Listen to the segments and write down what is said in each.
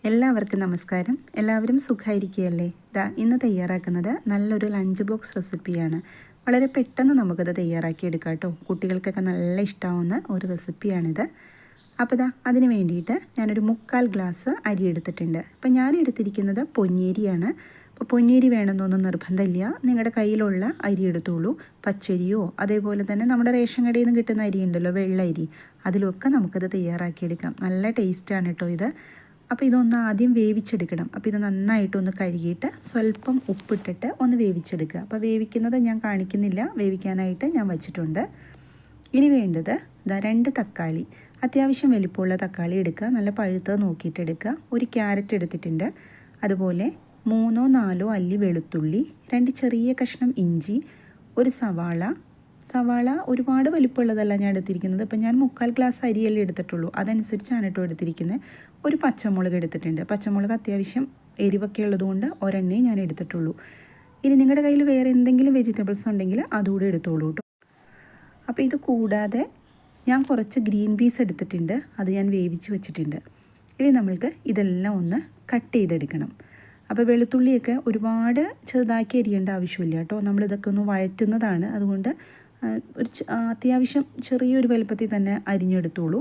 എല്ലാവർക്കും നമസ്കാരം. എല്ലാവരും സുഖമായിരിക്കുകയല്ലേ? ഇന്ന് തയ്യാറാക്കുന്നത് നല്ലൊരു ലഞ്ച് ബോക്സ് റെസിപ്പിയാണ്. വളരെ പെട്ടെന്ന് നമുക്കത് തയ്യാറാക്കി എടുക്കാം കേട്ടോ. കുട്ടികൾക്കൊക്കെ നല്ല ഇഷ്ടമാവുന്ന ഒരു റെസിപ്പിയാണിത്. അപ്പോൾ അതിന് വേണ്ടിയിട്ട് ഞാനൊരു 3/4 ഗ്ലാസ് അരി എടുത്തിട്ടുണ്ട്. അപ്പോൾ ഞാൻ എടുത്തിരിക്കുന്നത് പൊന്നിയരിയാണ്. അപ്പോൾ പൊന്നിയരി വേണമെന്നൊന്നും നിർബന്ധമില്ല. നിങ്ങളുടെ കയ്യിലുള്ള അരി എടുത്തോളൂ. പച്ചരിയോ അതേപോലെ തന്നെ നമ്മുടെ റേഷൻ കടയിൽ നിന്ന് കിട്ടുന്ന അരി ഉണ്ടല്ലോ, വെള്ള അരി, അതിലൊക്കെ നമുക്കത് തയ്യാറാക്കിയെടുക്കാം. നല്ല ടേസ്റ്റാണ് കേട്ടോ ഇത്. അപ്പോൾ ഇതൊന്ന് ആദ്യം വേവിച്ചെടുക്കണം. അപ്പോൾ ഇത് നന്നായിട്ടൊന്ന് കഴുകിയിട്ട് സ്വല്പം ഉപ്പിട്ടിട്ട് ഒന്ന് വേവിച്ചെടുക്കുക. അപ്പോൾ വേവിക്കുന്നത് ഞാൻ കാണിക്കുന്നില്ല, വേവിക്കാനായിട്ട് ഞാൻ വച്ചിട്ടുണ്ട്. ഇനി വേണ്ടത് 2 തക്കാളി, അത്യാവശ്യം വലിപ്പമുള്ള തക്കാളി എടുക്കുക, നല്ല പഴുത്തത് നോക്കിയിട്ട് എടുക്കുക. ഒരു ക്യാരറ്റ് എടുത്തിട്ടുണ്ട്. അതുപോലെ 3-4 അല്ലി വെളുത്തുള്ളി, 2 ചെറിയ കഷ്ണം ഇഞ്ചി, ഒരു സവാള ഒരുപാട് വലിപ്പമുള്ളതല്ല ഞാൻ എടുത്തിരിക്കുന്നത്. അപ്പോൾ ഞാൻ 3/4 ഗ്ലാസ് അരിയല്ലേ എടുത്തിട്ടുള്ളൂ, അതനുസരിച്ചാണ് കേട്ടോ എടുത്തിരിക്കുന്നത്. ഒരു പച്ചമുളക് എടുത്തിട്ടുണ്ട്. പച്ചമുളക് അത്യാവശ്യം എരിവൊക്കെ ഉള്ളതുകൊണ്ട് ഒരെണ്ണേ ഞാൻ എടുത്തിട്ടുള്ളൂ. ഇനി നിങ്ങളുടെ കയ്യിൽ വേറെ എന്തെങ്കിലും വെജിറ്റബിൾസ് ഉണ്ടെങ്കിൽ അതുകൂടെ എടുത്തോളൂ കേട്ടോ. അപ്പോൾ ഇത് കൂടാതെ ഞാൻ കുറച്ച് ഗ്രീൻ പീസ് എടുത്തിട്ടുണ്ട്, അത് ഞാൻ വേവിച്ച് വെച്ചിട്ടുണ്ട്. ഇനി നമ്മൾക്ക് ഇതെല്ലാം ഒന്ന് കട്ട് ചെയ്തെടുക്കണം. അപ്പോൾ വെളുത്തുള്ളിയൊക്കെ ഒരുപാട് ചെറുതാക്കി അരിയേണ്ട ആവശ്യമില്ല കേട്ടോ. നമ്മളിതൊക്കെ ഒന്ന് വഴറ്റുന്നതാണ്, അതുകൊണ്ട് അത്യാവശ്യം ചെറിയൊരു വലുപ്പത്തിൽ തന്നെ അരിഞ്ഞെടുത്തോളൂ,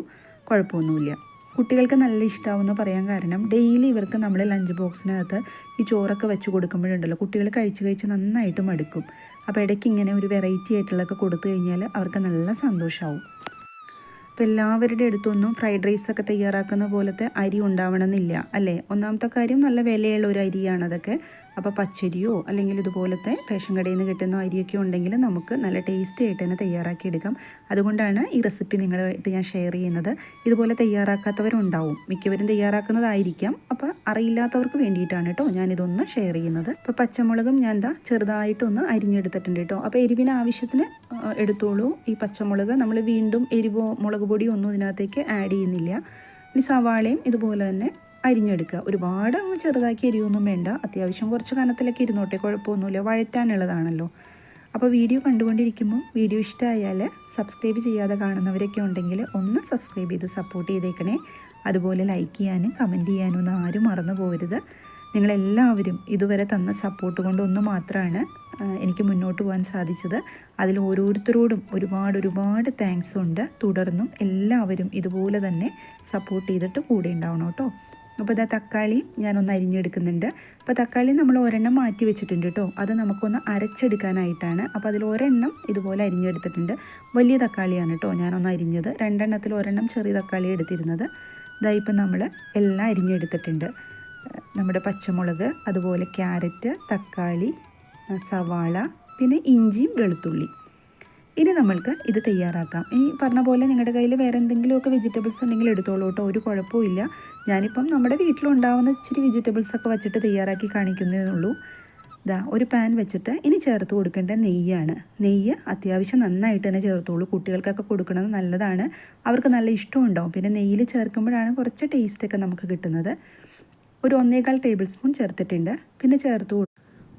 കുഴപ്പമൊന്നുമില്ല. കുട്ടികൾക്ക് നല്ല ഇഷ്ടമാവുമെന്ന് പറയാൻ കാരണം ഡെയിലി ഇവർക്ക് നമ്മൾ ലഞ്ച് ബോക്സിനകത്ത് ഈ ചോറൊക്കെ വെച്ച് കൊടുക്കുമ്പോഴുണ്ടല്ലോ, കുട്ടികൾ കഴിച്ച് നന്നായിട്ട് മടുക്കും. അപ്പോൾ ഇടയ്ക്ക് ഇങ്ങനെ ഒരു വെറൈറ്റി ആയിട്ടുള്ളതൊക്കെ കൊടുത്തു കഴിഞ്ഞാൽ അവർക്ക് നല്ല സന്തോഷമാവും. അപ്പോൾ എല്ലാവരുടെ അടുത്തൊന്നും ഫ്രൈഡ് റൈസൊക്കെ തയ്യാറാക്കുന്ന പോലത്തെ അരി ഉണ്ടാവണമെന്നില്ല അല്ലേ. ഒന്നാമത്തെ കാര്യം നല്ല വിലയുള്ള ഒരു അരിയാണ് അതൊക്കെ. അപ്പോൾ പച്ചരിയോ അല്ലെങ്കിൽ ഇതുപോലത്തെ റേഷൻ കടയിൽ നിന്ന് കിട്ടുന്ന അരിയൊക്കെ ഉണ്ടെങ്കിൽ നമുക്ക് നല്ല ടേസ്റ്റി ആയിട്ട് തന്നെ തയ്യാറാക്കിയെടുക്കാം. അതുകൊണ്ടാണ് ഈ റെസിപ്പി നിങ്ങളുമായിട്ട് ഞാൻ ഷെയർ ചെയ്യുന്നത്. ഇതുപോലെ തയ്യാറാക്കാത്തവരുണ്ടാവും, മിക്കവരും തയ്യാറാക്കുന്നതായിരിക്കാം. അപ്പോൾ അറിയില്ലാത്തവർക്ക് വേണ്ടിയിട്ടാണ് കേട്ടോ ഞാനിതൊന്ന് ഷെയർ ചെയ്യുന്നത്. ഇപ്പോൾ പച്ചമുളകും ഞാൻ ചെറുതായിട്ടൊന്ന് അരിഞ്ഞെടുത്തിട്ടുണ്ട് കേട്ടോ. അപ്പോൾ എരിവിന് ആവശ്യത്തിന് എടുത്തോളൂ. ഈ പച്ചമുളക് നമ്മൾ വീണ്ടും എരിവോ മുളക് പൊടിയോ ഒന്നും ഇതിനകത്തേക്ക് ആഡ് ചെയ്യുന്നില്ല. ഇനി സവാളയും ഇതുപോലെ തന്നെ അരിഞ്ഞെടുക്കുക. ഒരുപാട് അങ്ങ് ചെറുതാക്കി എരിവൊന്നും വേണ്ട, അത്യാവശ്യം കുറച്ച് കനത്തിലൊക്കെ ഇരുന്നോട്ടെ, കുഴപ്പമൊന്നുമില്ല, വഴറ്റാനുള്ളതാണല്ലോ. അപ്പോൾ വീഡിയോ കണ്ടുകൊണ്ടിരിക്കുമ്പോൾ വീഡിയോ ഇഷ്ടമായാൽ സബ്സ്ക്രൈബ് ചെയ്യാതെ കാണുന്നവരൊക്കെ ഉണ്ടെങ്കിൽ ഒന്ന് സബ്സ്ക്രൈബ് ചെയ്ത് സപ്പോർട്ട് ചെയ്തേക്കണേ. അതുപോലെ ലൈക്ക് ചെയ്യാനും കമൻറ്റ് ചെയ്യാനും ഒന്നും ആരും മറന്നു പോകരുത്. നിങ്ങളെല്ലാവരും ഇതുവരെ തന്ന സപ്പോർട്ട് കൊണ്ട് മാത്രമാണ് എനിക്ക് മുന്നോട്ട് പോകാൻ സാധിച്ചത്. അതിൽ ഓരോരുത്തരോടും ഒരുപാട് താങ്ക്സ് ഉണ്ട്. തുടർന്നും എല്ലാവരും ഇതുപോലെ തന്നെ സപ്പോർട്ട് ചെയ്തിട്ട് കൂടെ ഉണ്ടാവണം കേട്ടോ. അപ്പോൾ തക്കാളി ഞാനൊന്ന് അരിഞ്ഞെടുക്കുന്നുണ്ട്. അപ്പോൾ തക്കാളി നമ്മൾ ഒരെണ്ണം മാറ്റി വെച്ചിട്ടുണ്ട് കേട്ടോ, അത് നമുക്കൊന്ന് അരച്ചെടുക്കാനായിട്ടാണ്. അപ്പോൾ അതിൽ ഒരെണ്ണം ഇതുപോലെ അരിഞ്ഞെടുത്തിട്ടുണ്ട്. വലിയ തക്കാളിയാണ് കേട്ടോ ഞാനൊന്ന് അരിഞ്ഞത്. 2 എണ്ണത്തിൽ ഒരെണ്ണം ചെറിയ തക്കാളി എടുത്തിരുന്നത്. ഇപ്പം നമ്മൾ എല്ലാം അരിഞ്ഞെടുത്തിട്ടുണ്ട്. നമ്മുടെ പച്ചമുളക്, അതുപോലെ ക്യാരറ്റ്, തക്കാളി, സവാള, പിന്നെ ഇഞ്ചിയും വെളുത്തുള്ളി. ഇനി നമ്മൾക്ക് ഇത് തയ്യാറാക്കാം. ഈ പറഞ്ഞ പോലെ നിങ്ങളുടെ കയ്യിൽ വേറെ എന്തെങ്കിലുമൊക്കെ വെജിറ്റബിൾസ് ഉണ്ടെങ്കിൽ എടുത്തോളൂ കേട്ടോ, ഒരു കുഴപ്പമില്ല. ഞാനിപ്പം നമ്മുടെ വീട്ടിലുണ്ടാവുന്ന ഇച്ചിരി വെജിറ്റബിൾസൊക്കെ വെച്ചിട്ട് തയ്യാറാക്കി കാണിക്കുന്നേ ഉള്ളൂ. ഒരു പാൻ വെച്ചിട്ട് ഇനി ചേർത്ത് കൊടുക്കേണ്ട നെയ്യാണ്. നെയ്യ് അത്യാവശ്യം നന്നായിട്ട് തന്നെ ചേർത്തോളൂ. കുട്ടികൾക്കൊക്കെ കൊടുക്കുന്നത് നല്ലതാണ്, അവർക്ക് നല്ല ഇഷ്ടമുണ്ടാവും. പിന്നെ നെയ്യിൽ ചേർക്കുമ്പോഴാണ് കുറച്ച് ടേസ്റ്റൊക്കെ നമുക്ക് കിട്ടുന്നത്. ഒരു 1.25 ടേബിൾ സ്പൂൺ ചേർത്തിട്ടുണ്ട്. പിന്നെ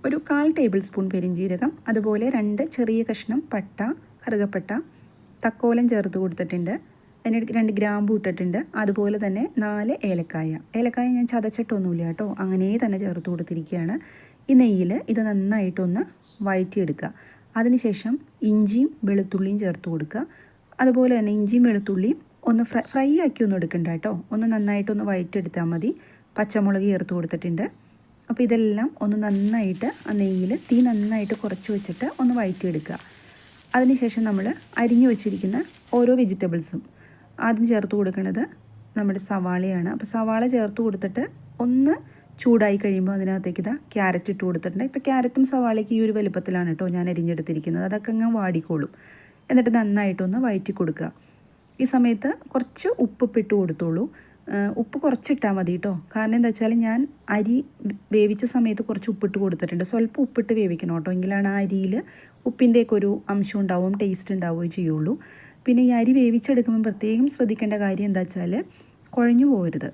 ഒരു 1/4 ടേബിൾ സ്പൂൺ പെരിഞ്ജീരകം, അതുപോലെ 2 ചെറിയ കഷ്ണം പട്ട, കറുകപ്പട്ട, തക്കോലം ചേർത്ത് കൊടുത്തിട്ടുണ്ട്. അതിന് 2 ഗ്രാമ്പു ഇട്ടിട്ടുണ്ട്. അതുപോലെ തന്നെ 4 ഏലക്കായ ഞാൻ ചതച്ചിട്ടൊന്നുമില്ല കേട്ടോ, അങ്ങനെ തന്നെ ചേർത്ത് കൊടുത്തിരിക്കുകയാണ്. ഈ നെയ്യിൽ ഇത് നന്നായിട്ടൊന്ന് വഴറ്റിയെടുക്കുക. അതിനുശേഷം ഇഞ്ചിയും വെളുത്തുള്ളിയും ചേർത്ത് കൊടുക്കുക. അതുപോലെ തന്നെ ഇഞ്ചിയും വെളുത്തുള്ളിയും ഒന്ന് ഫ്രൈ ആക്കി ഒന്നും എടുക്കണ്ട കേട്ടോ, ഒന്ന് നന്നായിട്ടൊന്ന് വഴറ്റിയെടുത്താൽ മതി. പച്ചമുളക് ചേർത്ത് കൊടുത്തിട്ടുണ്ട്. അപ്പോൾ ഇതെല്ലാം ഒന്ന് നന്നായിട്ട് ആ നെയ്യിൽ തീ നന്നായിട്ട് കുറച്ച് വെച്ചിട്ട് ഒന്ന് വഴറ്റിയെടുക്കുക. അതിനുശേഷം നമ്മൾ അരിഞ്ഞു വെച്ചിരിക്കുന്ന ഓരോ വെജിറ്റബിൾസും ആദ്യം ചേർത്ത് കൊടുക്കുന്നത് നമ്മുടെ സവാളയാണ്. അപ്പോൾ സവാള ചേർത്ത് കൊടുത്തിട്ട് ഒന്ന് ചൂടായി കഴിയുമ്പോൾ അതിനകത്തേക്ക് ക്യാരറ്റ് ഇട്ട് കൊടുത്തിട്ടുണ്ട്. ഇപ്പോൾ ക്യാരറ്റും സവാളയ്ക്ക് ഈ ഒരു വലുപ്പത്തിലാണ് കേട്ടോ ഞാൻ അരിഞ്ഞെടുത്തിരിക്കുന്നത്. അതൊക്കെ അങ്ങ് വാടിക്കോളും. എന്നിട്ട് നന്നായിട്ടൊന്ന് വഴറ്റി കൊടുക്കുക. ഈ സമയത്ത് കുറച്ച് ഉപ്പിട്ട് കൊടുത്തോളൂ. ഉപ്പ് കുറച്ചിട്ടാൽ മതി കേട്ടോ. കാരണം എന്താ വെച്ചാൽ ഞാൻ അരി വേവിച്ച സമയത്ത് കുറച്ച് ഉപ്പിട്ട് കൊടുത്തിട്ടുണ്ട്. സ്വല്പം ഉപ്പിട്ട് വേവിക്കണം കേട്ടോ, എങ്കിലാണ് ആ അരിയിൽ ഉപ്പിൻ്റെയൊക്കെ ഒരു അംശം ഉണ്ടാവും, ടേസ്റ്റ് ഉണ്ടാവുകയും ചെയ്യുള്ളൂ. പിന്നെ ഈ അരി വേവിച്ചെടുക്കുമ്പോൾ പ്രത്യേകം ശ്രദ്ധിക്കേണ്ട കാര്യം എന്താ വെച്ചാൽ കുഴഞ്ഞു പോകരുത്.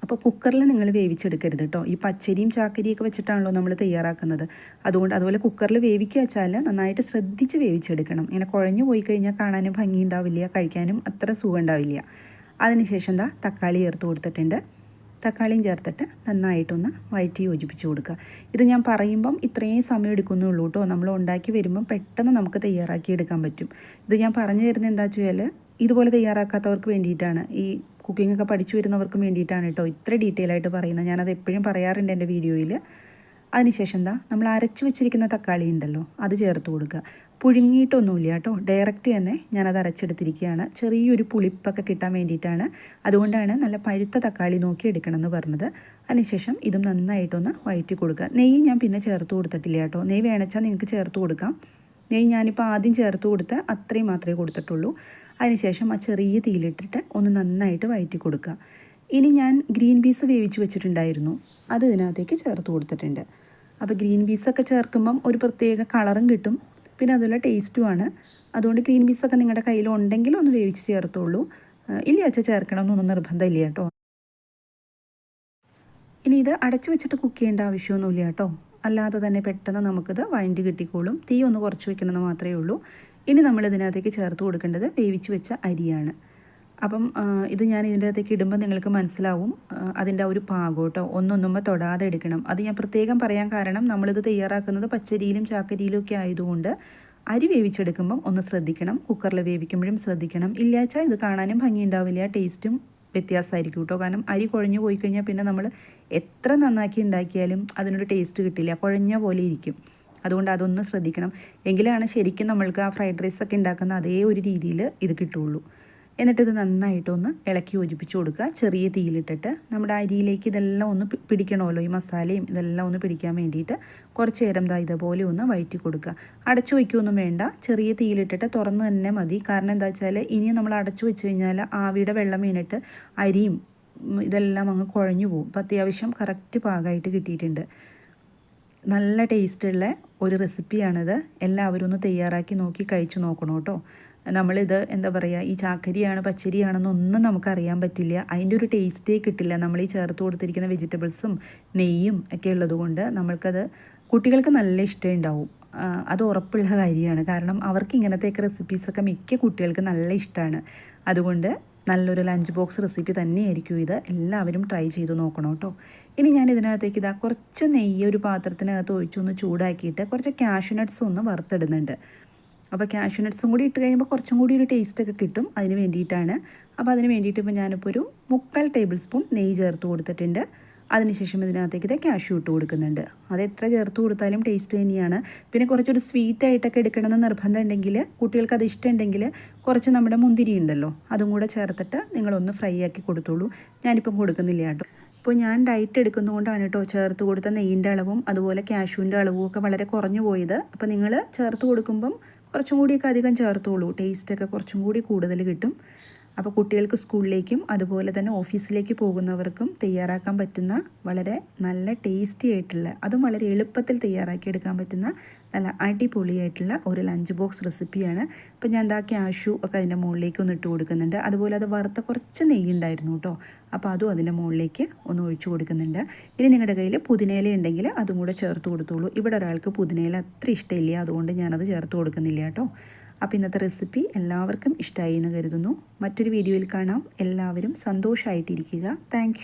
അപ്പോൾ കുക്കറിൽ നിങ്ങൾ വേവിച്ചെടുക്കരുത് കേട്ടോ. ഈ പച്ചരിയും ചാക്കരിയൊക്കെ വെച്ചിട്ടാണല്ലോ നമ്മൾ തയ്യാറാക്കുന്നത്. അതുപോലെ കുക്കറിൽ വേവിക്കുക വെച്ചാൽ നന്നായിട്ട് ശ്രദ്ധിച്ച് വേവിച്ചെടുക്കണം. ഇങ്ങനെ കുഴഞ്ഞു പോയി കഴിഞ്ഞാൽ കാണാനും ഭംഗി ഉണ്ടാവില്ല, കഴിക്കാനും അത്ര സുഖം ഉണ്ടാവില്ല. അതിനുശേഷം തക്കാളി ചേർത്ത് കൊടുത്തിട്ടുണ്ട്. തക്കാളിയും ചേർത്തിട്ട് നന്നായിട്ടൊന്ന് വഴറ്റി യോജിപ്പിച്ച് കൊടുക്കുക. ഇത് ഞാൻ പറയുമ്പം ഇത്രയും സമയം എടുക്കുന്നുള്ളൂ കേട്ടോ. നമ്മൾ ഉണ്ടാക്കി വരുമ്പം പെട്ടെന്ന് നമുക്ക് തയ്യാറാക്കി എടുക്കാൻ പറ്റും. ഇത് ഞാൻ പറഞ്ഞു തരുന്നത് എന്താ വെച്ചാൽ ഇതുപോലെ തയ്യാറാക്കാത്തവർക്ക് വേണ്ടിയിട്ടാണ്, ഈ കുക്കിംഗ് ഒക്കെ പഠിച്ചു വരുന്നവർക്ക് വേണ്ടിയിട്ടാണ് കേട്ടോ ഇത്ര ഡീറ്റെയിൽ ആയിട്ട് പറയുന്നത്. ഞാനത് എപ്പോഴും പറയാറുണ്ട് എൻ്റെ വീഡിയോയിൽ. അതിനുശേഷം എന്താ, നമ്മൾ അരച്ച് വെച്ചിരിക്കുന്ന തക്കാളി ഉണ്ടല്ലോ അത് ചേർത്ത് കൊടുക്കുക. പുഴുങ്ങിയിട്ടൊന്നുമില്ല കേട്ടോ, ഡയറക്റ്റ് തന്നെ ഞാനത് അരച്ചെടുത്തിരിക്കുകയാണ്. ചെറിയൊരു പുളിപ്പൊക്കെ കിട്ടാൻ വേണ്ടിയിട്ടാണ്. അതുകൊണ്ടാണ് നല്ല പഴുത്ത തക്കാളി നോക്കി എടുക്കണം എന്ന് പറഞ്ഞത്. അതിനുശേഷം ഇതും നന്നായിട്ടൊന്ന് വഴറ്റി കൊടുക്കുക. നെയ്യ് ഞാൻ പിന്നെ ചേർത്ത് കൊടുത്തിട്ടില്ല കേട്ടോ. നെയ്യ് വേണച്ചാൽ നിങ്ങൾക്ക് ചേർത്ത് കൊടുക്കാം. നെയ്യ് ഞാനിപ്പോൾ ആദ്യം ചേർത്ത് കൊടുത്ത് അത്രയും മാത്രമേ കൊടുത്തിട്ടുള്ളൂ. അതിനുശേഷം ആ ചെറിയ തീയിലിട്ടിട്ട് ഒന്ന് നന്നായിട്ട് വഴറ്റി കൊടുക്കുക. ഇനി ഞാൻ ഗ്രീൻ പീസ് വേവിച്ച് വെച്ചിട്ടുണ്ടായിരുന്നു, അത് ഇതിനകത്തേക്ക് ചേർത്ത് കൊടുത്തിട്ടുണ്ട്. അപ്പോൾ ഗ്രീൻ പീസൊക്കെ ചേർക്കുമ്പം ഒരു പ്രത്യേക കളറും കിട്ടും, പിന്നെ അതുപോലെ ടേസ്റ്റുമാണ്. അതുകൊണ്ട് ഗ്രീൻ പീസൊക്കെ നിങ്ങളുടെ കയ്യിൽ ഉണ്ടെങ്കിൽ ഒന്ന് വേവിച്ച് ചേർത്തോളൂ. ഇല്ല അച്ഛ ചേർക്കണമെന്നൊന്നും നിർബന്ധമില്ല കേട്ടോ. ഇനി ഇത് അടച്ചു വെച്ചിട്ട് കുക്ക് ചെയ്യേണ്ട ആവശ്യമൊന്നുമില്ല കേട്ടോ. അല്ലാതെ തന്നെ പെട്ടെന്ന് നമുക്കിത് വഴണ്ടി കിട്ടിക്കോളും. തീ ഒന്ന് കുറച്ച് വെക്കണമെന്ന് മാത്രമേ ഉള്ളൂ. ഇനി നമ്മൾ ഇതിനകത്തേക്ക് ചേർത്ത് കൊടുക്കേണ്ടത് വേവിച്ച് വെച്ച അരിയാണ്. അപ്പം ഇത് ഞാൻ ഇതിൻ്റെ അകത്തേക്ക് ഇടുമ്പോൾ നിങ്ങൾക്ക് മനസ്സിലാവും അതിൻ്റെ ആ ഒരു പാകം കേട്ടോ. ഒന്നൊന്നുമ്പോൾ തൊടാതെ എടുക്കണം. അത് ഞാൻ പ്രത്യേകം പറയാൻ കാരണം നമ്മളിത് തയ്യാറാക്കുന്നത് പച്ചരിയിലും ചാക്കരിയിലും ഒക്കെ ആയതുകൊണ്ട് അരി വേവിച്ചെടുക്കുമ്പം ഒന്ന് ശ്രദ്ധിക്കണം. കുക്കറിൽ വേവിക്കുമ്പോഴും ശ്രദ്ധിക്കണം. ഇല്ലാച്ചാൽ ഇത് കാണാനും ഭംഗിയുണ്ടാവില്ല, ടേസ്റ്റും വ്യത്യാസമായിരിക്കും കേട്ടോ. കാരണം അരി കുഴഞ്ഞു പോയി കഴിഞ്ഞാൽ പിന്നെ നമ്മൾ എത്ര നന്നാക്കി ഉണ്ടാക്കിയാലും അതിനൊരു ടേസ്റ്റ് കിട്ടില്ല, കുഴഞ്ഞ പോലെ ഇരിക്കും. അതുകൊണ്ട് അതൊന്ന് ശ്രദ്ധിക്കണം. എങ്കിലാണ് ശരിക്കും നമ്മൾക്ക് ആ ഫ്രൈഡ് റൈസൊക്കെ ഉണ്ടാക്കുന്ന അതേ ഒരു രീതിയിൽ ഇത് കിട്ടുള്ളൂ. എന്നിട്ടിത് നന്നായിട്ടൊന്ന് ഇളക്കി യോജിപ്പിച്ച് കൊടുക്കുക. ചെറിയ തീയിലിട്ടിട്ട് നമ്മുടെ അരിയിലേക്ക് ഇതെല്ലാം ഒന്ന് പിടിക്കണമല്ലോ, ഈ മസാലയും ഇതെല്ലാം ഒന്ന് പിടിക്കാൻ വേണ്ടിയിട്ട് കുറച്ച് നേരം ഇതുപോലെ ഒന്ന് വഴറ്റി കൊടുക്കുക. അടച്ചു വയ്ക്കുകയൊന്നും വേണ്ട, ചെറിയ തീയിലിട്ടിട്ട് തുറന്ന് തന്നെ മതി. കാരണം എന്താ വെച്ചാൽ ഇനി നമ്മൾ അടച്ചു വെച്ച് കഴിഞ്ഞാൽ ആവിയുടെ വെള്ളം വീണിട്ട് അരിയും ഇതെല്ലാം അങ്ങ് കുഴഞ്ഞു പോകും. അപ്പോൾ അത്യാവശ്യം കറക്റ്റ് പാകമായിട്ട് കിട്ടിയിട്ടുണ്ട്. നല്ല ടേസ്റ്റുള്ള ഒരു റെസിപ്പിയാണിത്. എല്ലാവരും ഒന്ന് തയ്യാറാക്കി നോക്കി കഴിച്ചു നോക്കണം കേട്ടോ. നമ്മളിത് എന്താ പറയുക, ഈ ചാക്കരിയാണ് പച്ചരിയാണെന്നൊന്നും നമുക്കറിയാൻ പറ്റില്ല. അതിൻ്റെ ഒരു ടേസ്റ്റേ കിട്ടില്ല. നമ്മൾ ഈ ചേർത്ത് കൊടുത്തിരിക്കുന്ന വെജിറ്റബിൾസും നെയ്യും ഒക്കെ ഉള്ളത് കൊണ്ട് നമ്മൾക്കത് കുട്ടികൾക്ക് നല്ല ഇഷ്ടം ഉണ്ടാവും. അത് ഉറപ്പുള്ള കാര്യമാണ്. കാരണം അവർക്ക് ഇങ്ങനത്തെയൊക്കെ റെസിപ്പീസൊക്കെ മിക്ക കുട്ടികൾക്ക് നല്ല ഇഷ്ടമാണ്. അതുകൊണ്ട് നല്ലൊരു ലഞ്ച് ബോക്സ് റെസിപ്പി തന്നെയായിരിക്കും ഇത്. എല്ലാവരും ട്രൈ ചെയ്ത് നോക്കണം കേട്ടോ. ഇനി ഞാൻ ഇതിനകത്തേക്ക് കുറച്ച് നെയ്യ് ഒരു പാത്രത്തിനകത്ത് ഒഴിച്ചൊന്ന് ചൂടാക്കിയിട്ട് കുറച്ച് കാഷ്യൂ നട്ട്സ് ഒന്ന് വറുത്തിടുന്നുണ്ട്. അപ്പോൾ കാഷ്യൂ നട്ട്സും കൂടി ഇട്ട് കഴിയുമ്പോൾ കുറച്ചും കൂടി ഒരു ടേസ്റ്റൊക്കെ കിട്ടും, അതിന് വേണ്ടിയിട്ടാണ്. അപ്പോൾ അതിന് വേണ്ടിയിട്ട് ഇപ്പോൾ ഞാനിപ്പോൾ ഒരു 3/4 ടേബിൾ സ്പൂൺ നെയ്യ് ചേർത്ത് കൊടുത്തിട്ടുണ്ട്. അതിനുശേഷം ഇതിനകത്തേക്ക് കാഷ്യൂ ഇട്ട് കൊടുക്കുന്നുണ്ട്. അത് എത്ര ചേർത്ത് കൊടുത്താലും ടേസ്റ്റ് തന്നെയാണ്. പിന്നെ കുറച്ചൊരു സ്വീറ്റായിട്ടൊക്കെ എടുക്കണമെന്ന് നിർബന്ധം ഉണ്ടെങ്കിൽ, കുട്ടികൾക്ക് അത് ഇഷ്ടമുണ്ടെങ്കിൽ കുറച്ച് നമ്മുടെ മുന്തിരി ഉണ്ടല്ലോ അതും കൂടെ ചേർത്തിട്ട് നിങ്ങളൊന്ന് ഫ്രൈ ആക്കി കൊടുത്തോളൂ. ഞാനിപ്പം കൊടുക്കുന്നില്ല കേട്ടോ. ഇപ്പോൾ ഞാൻ ഡയറ്റ് എടുക്കുന്നതുകൊണ്ടാണ് കേട്ടോ ചേർത്ത് കൊടുത്ത നെയ്യിൻ്റെ അളവും അതുപോലെ കാഷ്യൂവിൻ്റെ അളവും ഒക്കെ വളരെ കുറഞ്ഞു പോയത്. അപ്പോൾ നിങ്ങൾ ചേർത്ത് കൊടുക്കുമ്പം കുറച്ചും കൂടിയൊക്കെ അധികം ചേർത്തോളൂ, ടേസ്റ്റൊക്കെ കുറച്ചും കൂടി കൂടുതൽ കിട്ടും. അപ്പോൾ കുട്ടികൾക്ക് സ്കൂളിലേക്കും അതുപോലെ തന്നെ ഓഫീസിലേക്ക് പോകുന്നവർക്കും തയ്യാറാക്കാൻ പറ്റുന്ന വളരെ നല്ല ടേസ്റ്റി ആയിട്ടുള്ള, അതും വളരെ എളുപ്പത്തിൽ തയ്യാറാക്കിയെടുക്കാൻ പറ്റുന്ന നല്ല അടിപൊളിയായിട്ടുള്ള ഒരു ലഞ്ച് ബോക്സ് റെസിപ്പിയാണ്. ഇപ്പോൾ ഞാൻ കാഷ്യൂ ഒക്കെ അതിൻ്റെ മുകളിലേക്ക് ഒന്ന് ഇട്ട് കൊടുക്കുന്നുണ്ട്. അതുപോലെ അത് വറുത്ത കുറച്ച് നെയ്യ് ഉണ്ടായിരുന്നു കേട്ടോ, അപ്പോൾ അതും അതിൻ്റെ മുകളിലേക്ക് ഒന്ന് ഒഴിച്ചു കൊടുക്കുന്നുണ്ട്. ഇനി നിങ്ങളുടെ കയ്യിൽ പുതിനയില ഉണ്ടെങ്കിൽ അതും കൂടെ ചേർത്ത് കൊടുത്തോളൂ. ഇവിടെ ഒരാൾക്ക് പുതിനയില അത്ര ഇഷ്ടമില്ല, അതുകൊണ്ട് ഞാനത് ചേർത്ത് കൊടുക്കുന്നില്ല കേട്ടോ. അപ്പോൾ ഇന്നത്തെ റെസിപ്പി എല്ലാവർക്കും ഇഷ്ടമായി എന്ന് കരുതുന്നു. മറ്റൊരു വീഡിയോയിൽ കാണാം. എല്ലാവരും സന്തോഷമായിട്ടിരിക്കുക. താങ്ക്